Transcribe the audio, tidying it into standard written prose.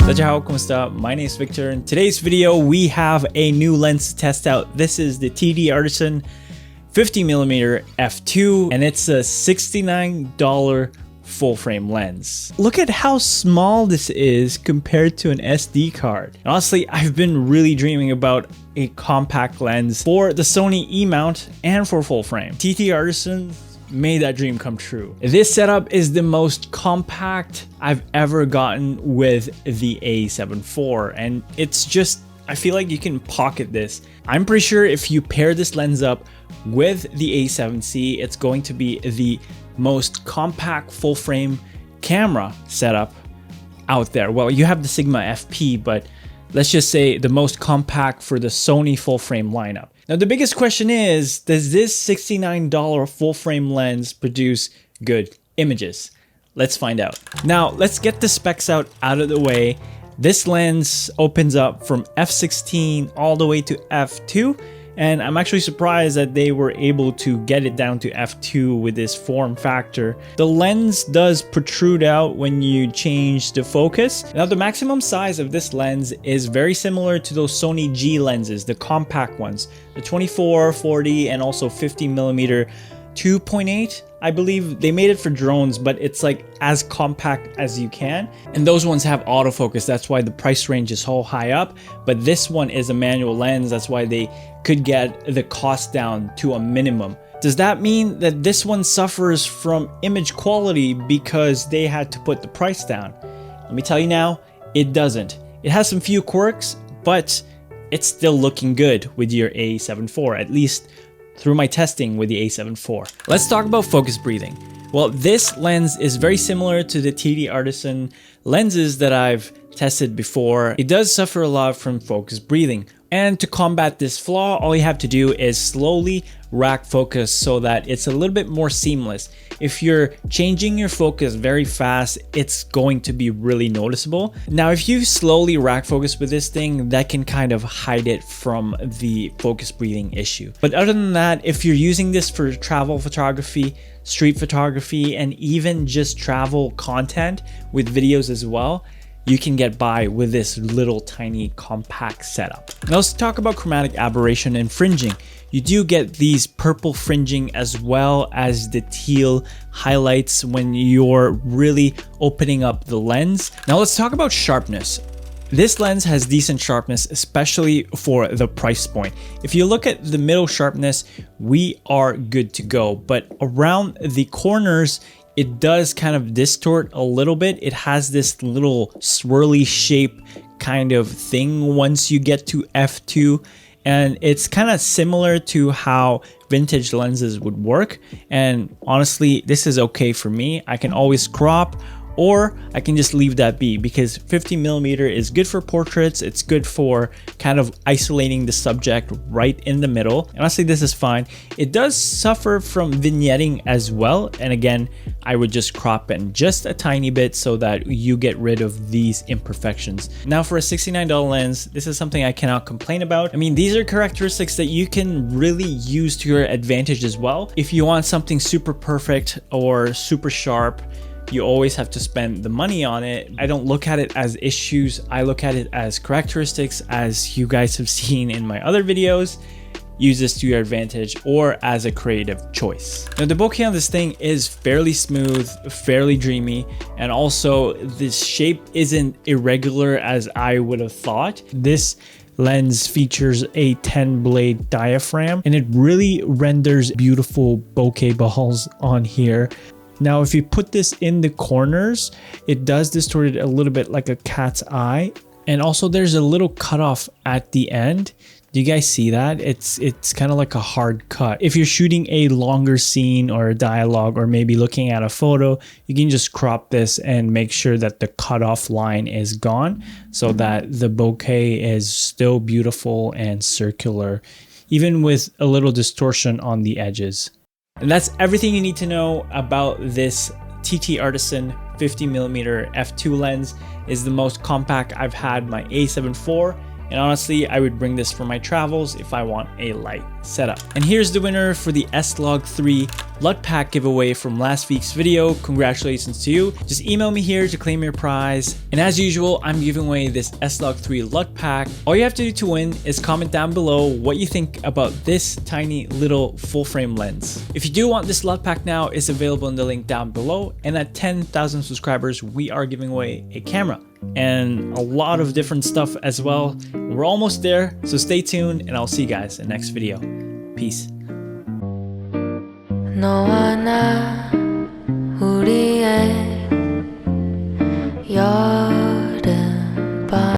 Ciao, kumusta? My name is Victor. In today's video, we have a new lens to test out. This is the TTArtisan 50mm f2, and it's a $69 full frame lens. Look at how small this is compared to an SD card. And honestly, I've been really dreaming about a compact lens for the Sony E mount and for full frame. TTArtisan made that dream come true. This setup is the most compact I've ever gotten with the A7IV, and it's just, I feel like you can pocket this. I'm pretty sure if you pair this lens up with the A7C, it's going to be the most compact full frame camera setup out there. Well, you have the Sigma FP, but let's just say the most compact for the Sony full frame lineup. Now, the biggest question is, does this $69 full frame lens produce good images? Let's find out. Now, let's get the specs out of the way. This lens opens up from f/16 all the way to f2. And I'm actually surprised that they were able to get it down to f2 with this form factor. The lens does protrude out when you change the focus. Now, the maximum size of this lens is very similar to those Sony G lenses, the compact ones, the 24, 40, and also 50mm 2.8. I believe they made it for drones, but it's like as compact as you can. And those ones have autofocus. That's why the price range is so high up. But this one is a manual lens. That's why they could get the cost down to a minimum. Does that mean that this one suffers from image quality because they had to put the price down? Let me tell you now, it doesn't. It has some few quirks, but it's still looking good with your A7IV, at least through my testing with the A7IV. Let's talk about focus breathing. Well, this lens is very similar to the TTArtisan lenses that I've tested before. It does suffer a lot from focus breathing. And to combat this flaw, all you have to do is slowly rack focus so that it's a little bit more seamless. If you're changing your focus very fast, it's going to be really noticeable. Now, if you slowly rack focus with this thing, that can kind of hide it from the focus breathing issue. But other than that, if you're using this for travel photography, street photography, and even just travel content with videos as well, you can get by with this little tiny compact setup. Now let's talk about chromatic aberration and fringing. You do get these purple fringing as well as the teal highlights when you're really opening up the lens. Now let's talk about sharpness. This lens has decent sharpness, especially for the price point. If you look at the middle sharpness, we are good to go, but around the corners, it does kind of distort a little bit. It has this little swirly shape kind of thing once you get to f2, and it's kind of similar to how vintage lenses would work. And honestly, this is okay for me. I can always crop, or I can just leave that be, because 50mm is good for portraits. It's good for kind of isolating the subject right in the middle. And honestly, this is fine. It does suffer from vignetting as well. And again, I would just crop in just a tiny bit so that you get rid of these imperfections. Now, for a $69 lens, this is something I cannot complain about. I mean, these are characteristics that you can really use to your advantage as well. If you want something super perfect or super sharp, you always have to spend the money on it. I don't look at it as issues. I look at it as characteristics, as you guys have seen in my other videos. Use this to your advantage or as a creative choice. Now, the bokeh on this thing is fairly smooth, fairly dreamy, and also this shape isn't irregular as I would have thought. This lens features a 10 blade diaphragm, and it really renders beautiful bokeh balls on here. Now, if you put this in the corners, it does distort it a little bit like a cat's eye. And also there's a little cutoff at the end. Do you guys see that? It's kind of like a hard cut. If you're shooting a longer scene or a dialogue, or maybe looking at a photo, you can just crop this and make sure that the cutoff line is gone so that the bokeh is still beautiful and circular, even with a little distortion on the edges. And that's everything you need to know about this TTArtisan 50mm f2 lens. Is the most compact I've had my A7IV, and honestly, I would bring this for my travels if I want a light setup. And here's the winner for the S-Log 3 luck pack giveaway from last week's video. Congratulations to you. Just email me here to claim your prize. And as usual, I'm giving away this S-Log3 luck pack. All you have to do to win is comment down below what you think about this tiny little full frame lens. If you do want this luck pack now, it's available in the link down below. And at 10,000 subscribers, we are giving away a camera and a lot of different stuff as well. We're almost there, so stay tuned and I'll see you guys in the next video. Peace. 너와 나